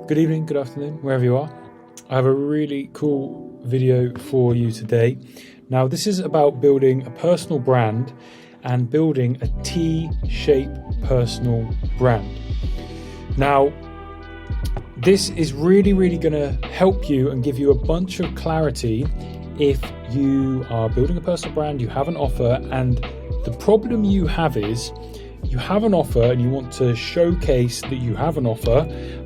Good evening, good afternoon, wherever you are. I have a really cool video for you today. Now, this is about building a personal brand and building a T-shaped personal brand. Now, this is really going to help you and give you a bunch of clarity if you are building a personal brand, you have an offer, and the problem you have is you have an offer and you want to showcase that you have an offer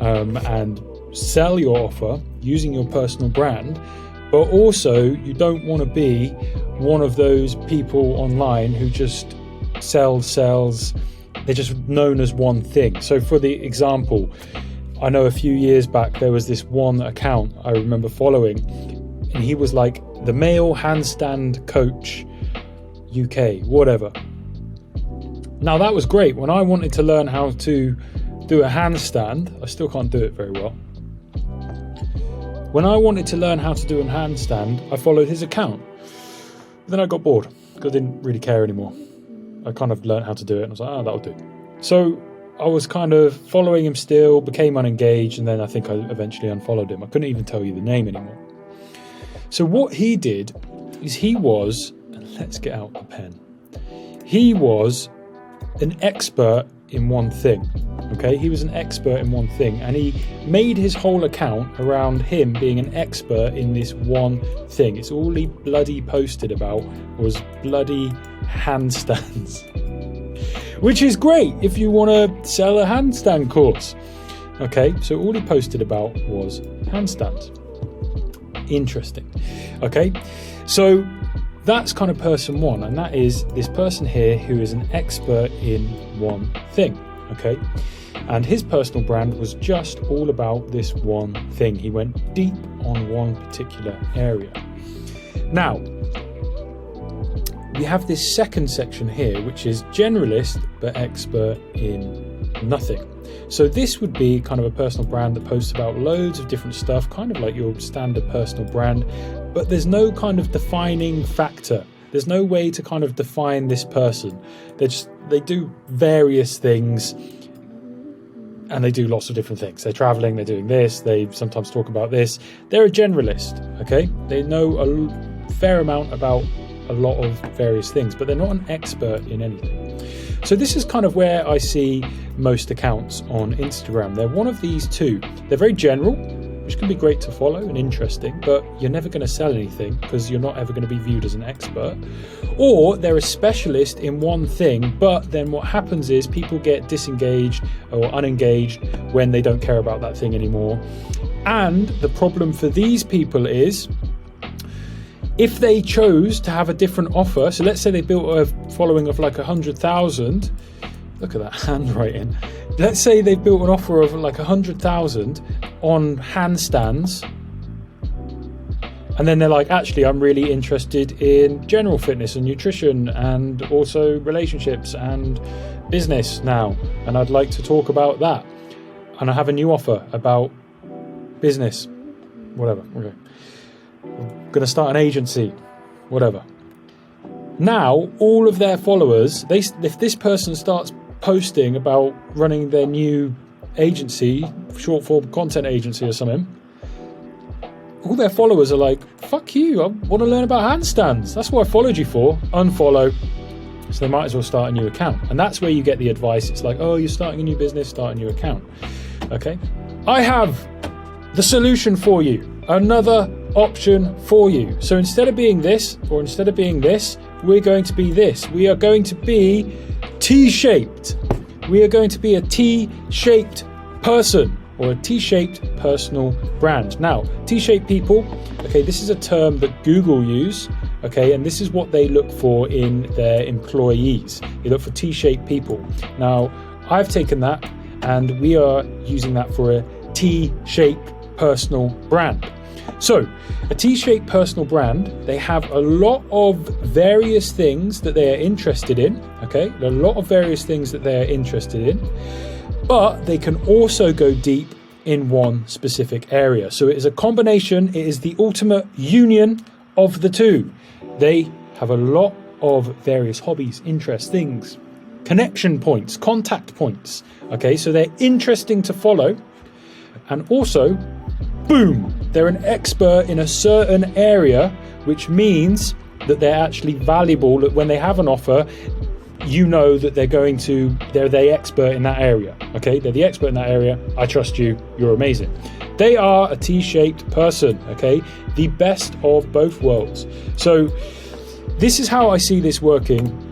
and sell your offer using your personal brand, but also you don't want to be one of those people online who just sells. They're just known as one thing. So for the example, I know a few years back there was this one account I remember following, and he was like the male handstand coach UK, whatever. Now that was great. When I wanted to learn how to do a handstand, I still can't do it very well. When I wanted to learn how to do a handstand, I followed his account. Then I got bored because I didn't really care anymore. I kind of learned how to do it and I was like, that'll do. So I was kind of following him still, became unengaged, and then I think I eventually unfollowed him. I couldn't even tell you the name anymore. So what he did is he was, and let's get out the pen, he was an expert in one thing. Okay, he was an expert in one thing, and he made his whole account around him being an expert in this one thing. It's all he bloody posted about was bloody handstands, which is great if you want to sell a handstand course. Okay, so all he posted about was handstands. Interesting. Okay, so that's kind of person one, and that is this person here who is an expert in one thing. Okay, and his personal brand was just all about this one thing. He went deep on one particular area. Now, we have this second section here, which is generalist but expert in nothing. So this would be kind of a personal brand that posts about loads of different stuff, kind of like your standard personal brand, but there's no kind of defining factor. There's no way to kind of define this person. They do various things and they do lots of different things. They're traveling, they're doing this, they sometimes talk about this. They're a generalist, okay? They know a fair amount about a lot of various things, but they're not an expert in anything. So this is kind of where I see most accounts on Instagram. They're one of these two. They're very general, which can be great to follow and interesting, but you're never going to sell anything because you're not ever going to be viewed as an expert. Or they're a specialist in one thing, but then what happens is people get disengaged or unengaged when they don't care about that thing anymore. And the problem for these people is, if they chose to have a different offer, so let's say they built a following of like 100,000, look at that handwriting. Let's say they built an offer of like 100,000 on handstands, and then they're like, actually, I'm really interested in general fitness and nutrition and also relationships and business now, and I'd like to talk about that. And I have a new offer about business, whatever. Okay. I'm going to start an agency, whatever. Now, all of their followers, if this person starts posting about running their new agency, short form content agency or something, all their followers are like, fuck you, I want to learn about handstands. That's what I followed you for. Unfollow. So they might as well start a new account. And that's where you get the advice. It's like, oh, you're starting a new business, start a new account. Okay. I have the solution for you. Another option for you. So instead of being this, or instead of being this, we're going to be this. We are going to be T-shaped. We are going to be a T-shaped person, or a T-shaped personal brand. Now, T-shaped people, okay, this is a term that Google use, okay, and this is what they look for in their employees. They look for T-shaped people. Now, I've taken that and we are using that for a T-shaped personal brand. So, a T-shaped personal brand, they have a lot of various things that they are interested in, okay? A lot of various things that they are interested in, but they can also go deep in one specific area. So it is a combination, it is the ultimate union of the two. They have a lot of various hobbies, interests, things, connection points, contact points, okay? So they're interesting to follow, And also, boom, they're an expert in a certain area, which means that they're actually valuable. That when they have an offer, you know that they're the expert in that area. Okay, they're the expert in that area. I trust you. You're amazing. They are a T-shaped person. Okay, the best of both worlds. So this is how I see this working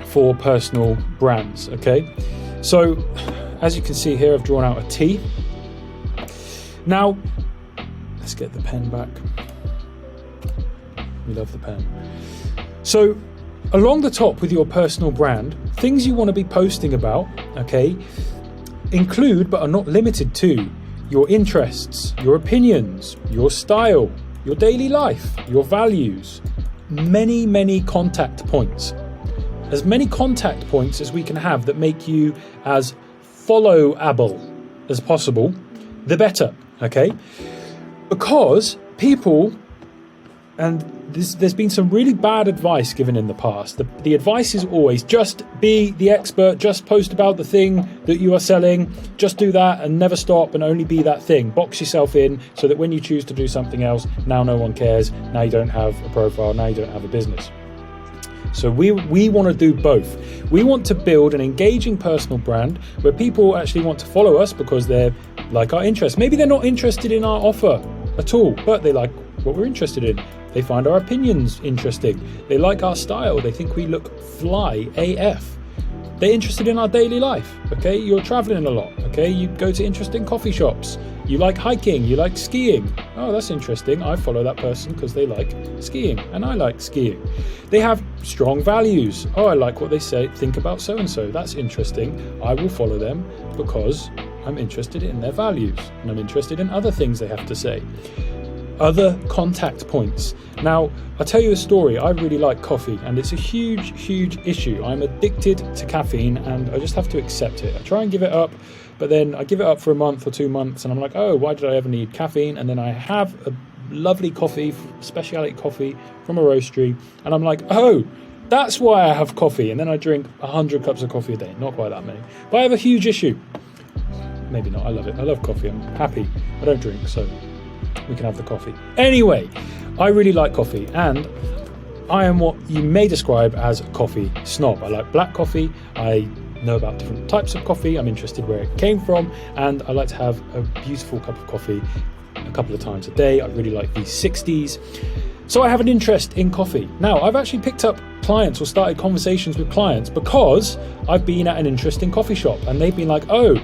for personal brands. Okay, so as you can see here, I've drawn out a T. Now let's get the pen back. We love the pen. So along the top with your personal brand, things you want to be posting about, okay, include but are not limited to your interests, your opinions, your style, your daily life, your values, many contact points. As many contact points as we can have that make you as followable as possible, the better, okay? Because people, and there's been some really bad advice given in the past. The advice is always just be the expert, just post about the thing that you are selling, just do that and never stop and only be that thing. Box yourself in so that when you choose to do something else, now no one cares, now you don't have a profile, now you don't have a business. So we want to do both. We want to build an engaging personal brand where people actually want to follow us because they're like our interests. Maybe they're not interested in our offer at all, but they like what we're interested in. They find our opinions interesting. They like our style. They think we look fly AF. They're interested in our daily life. Okay, you're traveling a lot. Okay, you go to interesting coffee shops. You like hiking. You like skiing. Oh, that's interesting. I follow that person because they like skiing and I like skiing. They have strong values. Oh, I like what they think about so and so. That's interesting. I will follow them because I'm interested in their values and I'm interested in other things they have to say. Other contact points. Now, I'll tell you a story. I really like coffee and it's a huge issue. I'm addicted to caffeine and I just have to accept it. I try and give it up, but then I give it up for a month or 2 months and I'm like, oh, why did I ever need caffeine? And then I have a lovely coffee, specialty coffee from a roastery, and I'm like, oh, that's why I have coffee. And then I drink 100 cups of coffee a day. Not quite that many, but I have a huge issue. Maybe not. I love it. I love coffee. I'm happy. I don't drink, so we can have the coffee. Anyway, I really like coffee and I am what you may describe as a coffee snob. I like black coffee. I know about different types of coffee. I'm interested where it came from and I like to have a beautiful cup of coffee a couple of times a day. I really like these 60s. So I have an interest in coffee. Now, I've actually picked up clients or started conversations with clients because I've been at an interesting coffee shop and they've been like, oh,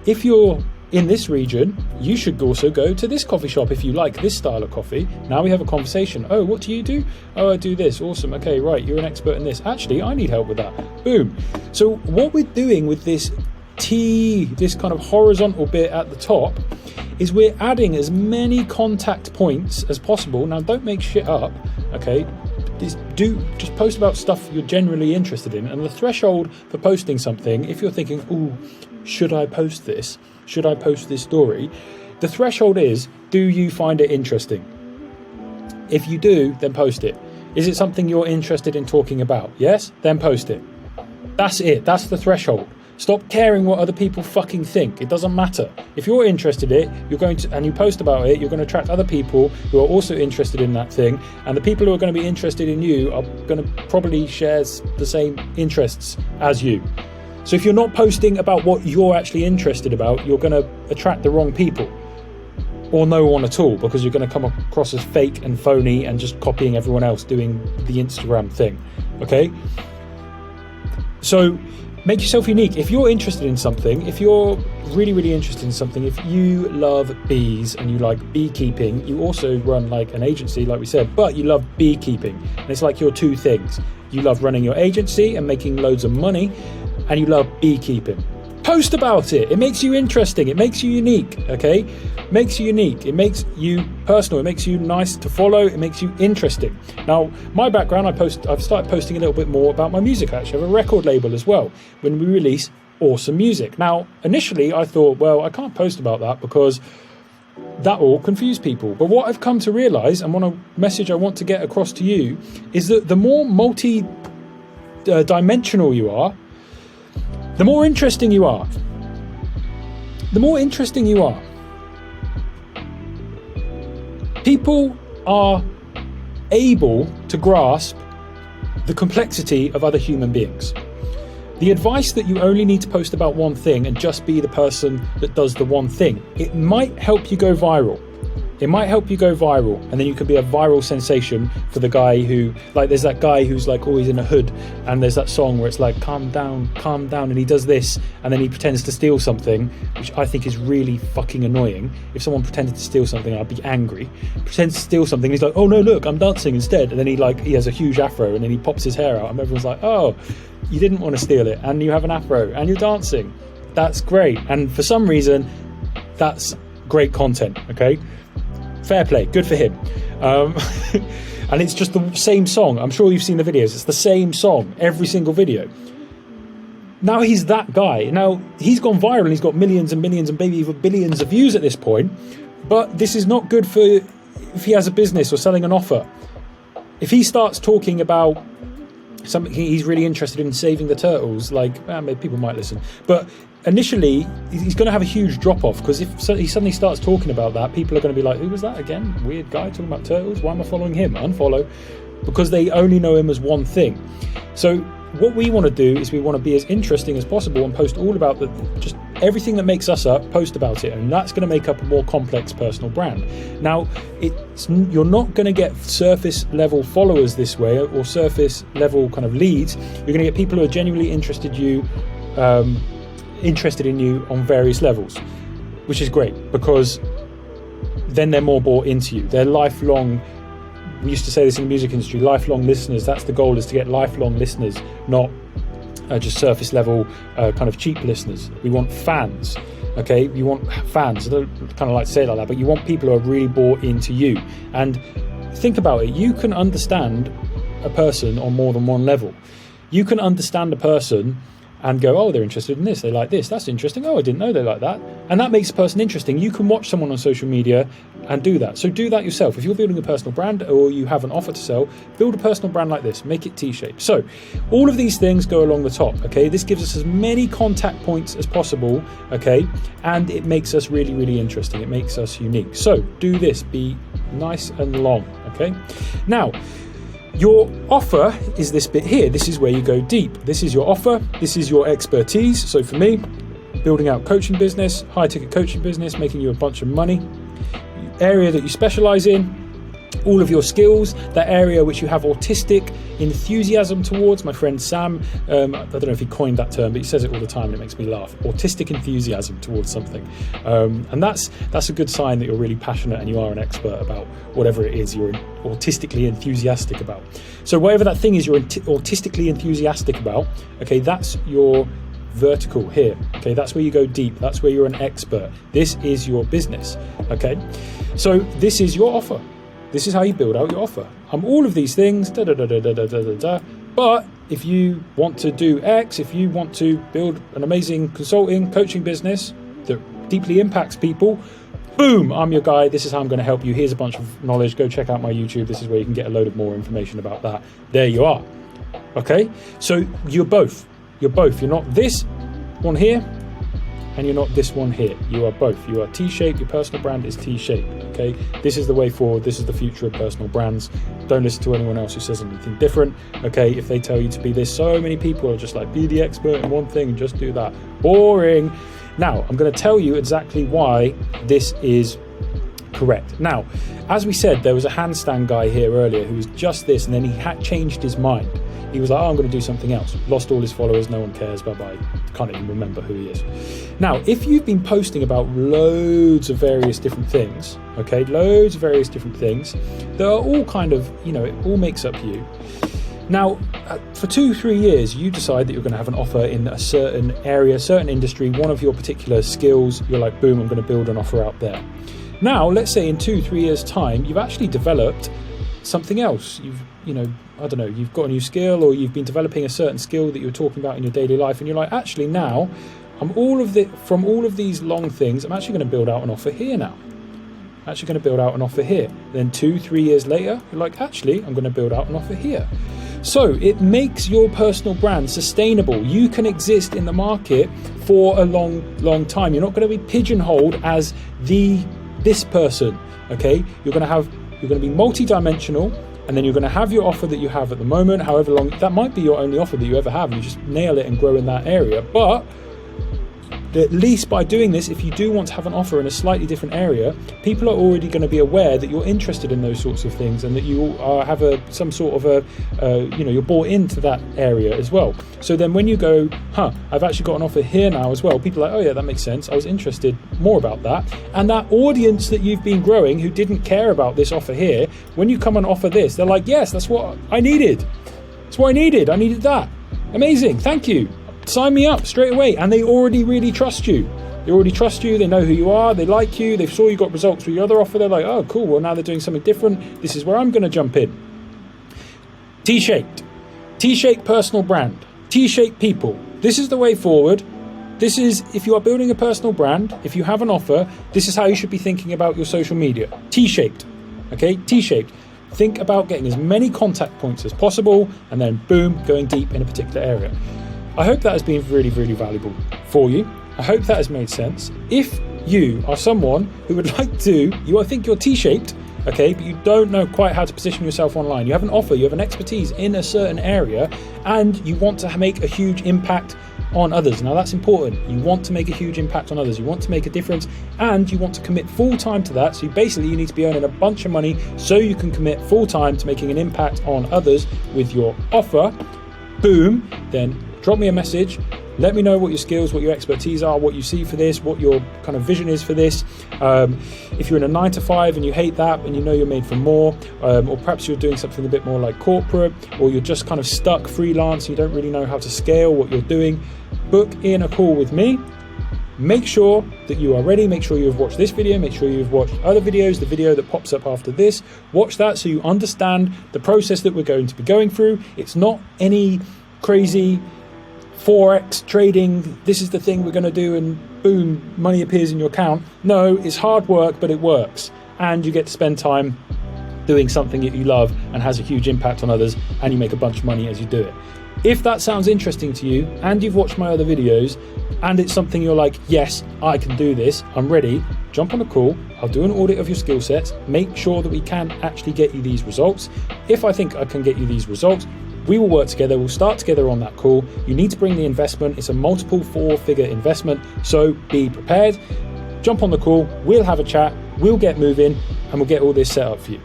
if you're in this region, you should also go to this coffee shop if you like this style of coffee. Now we have a conversation. Oh, what do you do? Oh, I do this. Awesome. Okay, right. You're an expert in this. Actually, I need help with that. Boom. So what we're doing with this this kind of horizontal bit at the top, is we're adding as many contact points as possible. Now, don't make shit up, okay? Just post about stuff you're generally interested in. And the threshold for posting something, if you're thinking, ooh, should I post this? Should I post this story? The threshold is, do you find it interesting? If you do, then post it. Is it something you're interested in talking about? Yes? Then post it. That's it. That's the threshold. Stop caring what other people fucking think. It doesn't matter. If you're interested in it, and you post about it, you're going to attract other people who are also interested in that thing. And the people who are going to be interested in you are going to probably share the same interests as you. So if you're not posting about what you're actually interested about, you're going to attract the wrong people. Or no one at all, because you're going to come across as fake and phony and just copying everyone else doing the Instagram thing. Okay? So make yourself unique. If you're interested in something, if you're really interested in something, if you love bees and you like beekeeping, you also run like an agency, like we said, but you love beekeeping. And it's like your two things. You love running your agency and making loads of money, and you love beekeeping. Post about it. It makes you interesting. It makes you unique, okay? Makes you unique. It makes you personal. It makes you nice to follow. It makes you interesting. Now, my background, I've started posting a little bit more about my music. I actually have a record label as well when we release awesome music. Now, initially I thought, well, I can't post about that because that will confuse people. But what I've come to realize, and one message I want to get across to you, is that the more multi-dimensional you are, the more interesting you are. The more interesting you are. People are able to grasp the complexity of other human beings. The advice that you only need to post about one thing and just be the person that does the one thing, it might help you go viral. It might help you go viral, and then you can be a viral sensation for the guy who, like, there's that guy who's like always in a hood, and there's that song where it's like, calm down, and he does this, and then he pretends to steal something, which I think is really fucking annoying. If someone pretended to steal something, I'd be angry. Pretends to steal something, he's like, oh no, look, I'm dancing instead, and then he has a huge afro, and then he pops his hair out, and everyone's like, oh, you didn't want to steal it, and you have an afro, and you're dancing. That's great, and for some reason, that's great content, okay? Fair play, good for him. And it's just the same song. I'm sure you've seen the videos. It's the same song, every single video. Now he's that guy. Now he's gone viral and he's got millions and millions and maybe even billions of views at this point. But this is not good for if he has a business or selling an offer. If he starts talking about something he's really interested in, saving the turtles, like, maybe people might listen. But initially, he's going to have a huge drop-off, because if he suddenly starts talking about that, people are going to be like, who was that again? Weird guy talking about turtles? Why am I following him? Unfollow. Because they only know him as one thing. So what we want to do is we want to be as interesting as possible and post all about just everything that makes us up, post about it, and that's going to make up a more complex personal brand. Now, you're not going to get surface level followers this way, or surface level kind of leads. You're going to get people who are genuinely interested in you on various levels, which is great, because then they're more bought into you. They're lifelong, we used to say this in the music industry, lifelong listeners. That's the goal, is to get lifelong listeners, not just surface level kind of cheap listeners. We want fans, okay? You want fans. I don't kind of like to say it like that, but you want people who are really bought into you. And think about it, you can understand a person on more than one level. You can understand a person and go, oh, they're interested in this, they like this, that's interesting, oh, I didn't know they like that. And that makes a person interesting. You can watch someone on social media and do that. So do that yourself. If you're building a personal brand or you have an offer to sell, build a personal brand like this, make it T-shaped. So all of these things go along the top, okay? This gives us as many contact points as possible, okay? And it makes us really, really interesting. It makes us unique. So do this, be nice and long, okay? Now, your offer is this bit here. This is where you go deep. This is your offer. This is your expertise. So for me, building out coaching business, high ticket coaching business, making you a bunch of money, area that you specialize in, all of your skills, that area which you have autistic enthusiasm towards. My friend Sam, I don't know if he coined that term, but he says it all the time and it makes me laugh. Autistic enthusiasm towards something. And that's a good sign that you're really passionate and you are an expert about whatever it is you're autistically enthusiastic about. So whatever that thing is you're autistically enthusiastic about, okay, that's your vertical here. Okay, that's where you go deep. That's where you're an expert. This is your business. Okay, so this is your offer. This is how you build out your offer. All of these things, but if you want to do X, if you want to build an amazing consulting, coaching business that deeply impacts people, boom, I'm your guy. This is how I'm going to help you. Here's a bunch of knowledge. Go check out my YouTube. This is where you can get a load of more information about that. There you are. Okay, so you're both. You're both. You're not this one here, and you're not this one here. You are both. You are T-shaped. Your personal brand is T-shaped. Okay, this is the way forward. This is the future of personal brands. Don't listen to anyone else who says anything different. Okay, if they tell you to be this, so many people are just like, be the expert in one thing and just do that. Boring. Now, I'm going to tell you exactly why this is correct. Now, as we said, there was a handstand guy here earlier who was just this, and then he had changed his mind. He was like, oh, I'm going to do something else. Lost all his followers, no one cares, bye-bye. Can't even remember who he is. Now, if you've been posting about loads of various different things, okay, loads of various different things, that are all kind of, it all makes up you. Now, for 2-3 years, you decide that you're going to have an offer in a certain area, certain industry, one of your particular skills. You're like, boom, I'm going to build an offer out there. Now, let's say in 2-3 years' time, you've actually developed something else. You've got a new skill, or you've been developing a certain skill that you're talking about in your daily life, and you're like, actually now, from all of these long things, I'm actually going to build out an offer here now. Actually going to build out an offer here. Then 2-3 years later, you're like, actually, I'm going to build out an offer here. So it makes your personal brand sustainable. You can exist in the market for a long, long time. You're not going to be pigeonholed as the this person. Okay, you're going to be multi-dimensional, and then you're going to have your offer that you have at the moment, however long that might be your only offer that you ever have, and you just nail it and grow in that area. But at least by doing this, if you do want to have an offer in a slightly different area, people are already going to be aware that you're interested in those sorts of things, and that you have some sort of you're bought into that area as well. So then when you go, I've actually got an offer here now as well, people are like, oh yeah, that makes sense, I was interested more about that. And that audience that you've been growing who didn't care about this offer here, when you come and offer this, they're like, yes, that's what I needed. That's what I needed. I needed that. Amazing. Thank you. Sign me up straight away. And they already really trust you. They already trust you. They know who you are. They like you. They saw you got results with your other offer. They're like, oh, cool. Well, now they're doing something different. This is where I'm going to jump in. T-shaped. T-shaped personal brand. T-shaped people. This is the way forward. This is, if you are building a personal brand, if you have an offer, this is how you should be thinking about your social media. T-shaped. Okay? T-shaped. Think about getting as many contact points as possible, and then boom, going deep in a particular area. I hope that has been really, really valuable for you. I hope that has made sense. If you are someone who would like to, I think you're T-shaped, okay, but you don't know quite how to position yourself online. You have an offer, you have an expertise in a certain area, and you want to make a huge impact on others. Now that's important. You want to make a huge impact on others. You want to make a difference, and you want to commit full time to that. So you need to be earning a bunch of money so you can commit full time to making an impact on others with your offer. Boom. Then drop me a message. Let me know what your skills, what your expertise are, what you see for this, what your kind of vision is for this. If you're in a 9-to-5 and you hate that and you know you're made for more, or perhaps you're doing something a bit more like corporate, or you're just kind of stuck freelance and you don't really know how to scale what you're doing, book in a call with me. Make sure that you are ready. Make sure you've watched this video. Make sure you've watched other videos, the video that pops up after this. Watch that so you understand the process that we're going to be going through. It's not any crazy Forex trading, this is the thing we're going to do and boom, money appears in your account. No, it's hard work, but it works. And you get to spend time doing something that you love and has a huge impact on others, and you make a bunch of money as you do it. If that sounds interesting to you and you've watched my other videos and it's something you're like, yes, I can do this, I'm ready, jump on a call. I'll do an audit of your skill sets, make sure that we can actually get you these results. If I think I can get you these results, we will work together. We'll start together on that call. You need to bring the investment. It's a multiple 4-figure investment, so be prepared. Jump on the call. We'll have a chat. We'll get moving, and we'll get all this set up for you.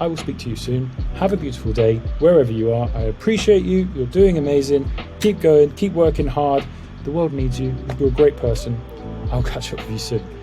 I will speak to you soon. Have a beautiful day wherever you are. I appreciate you. You're doing amazing. Keep going. Keep working hard. The world needs you. You're a great person. I'll catch up with you soon.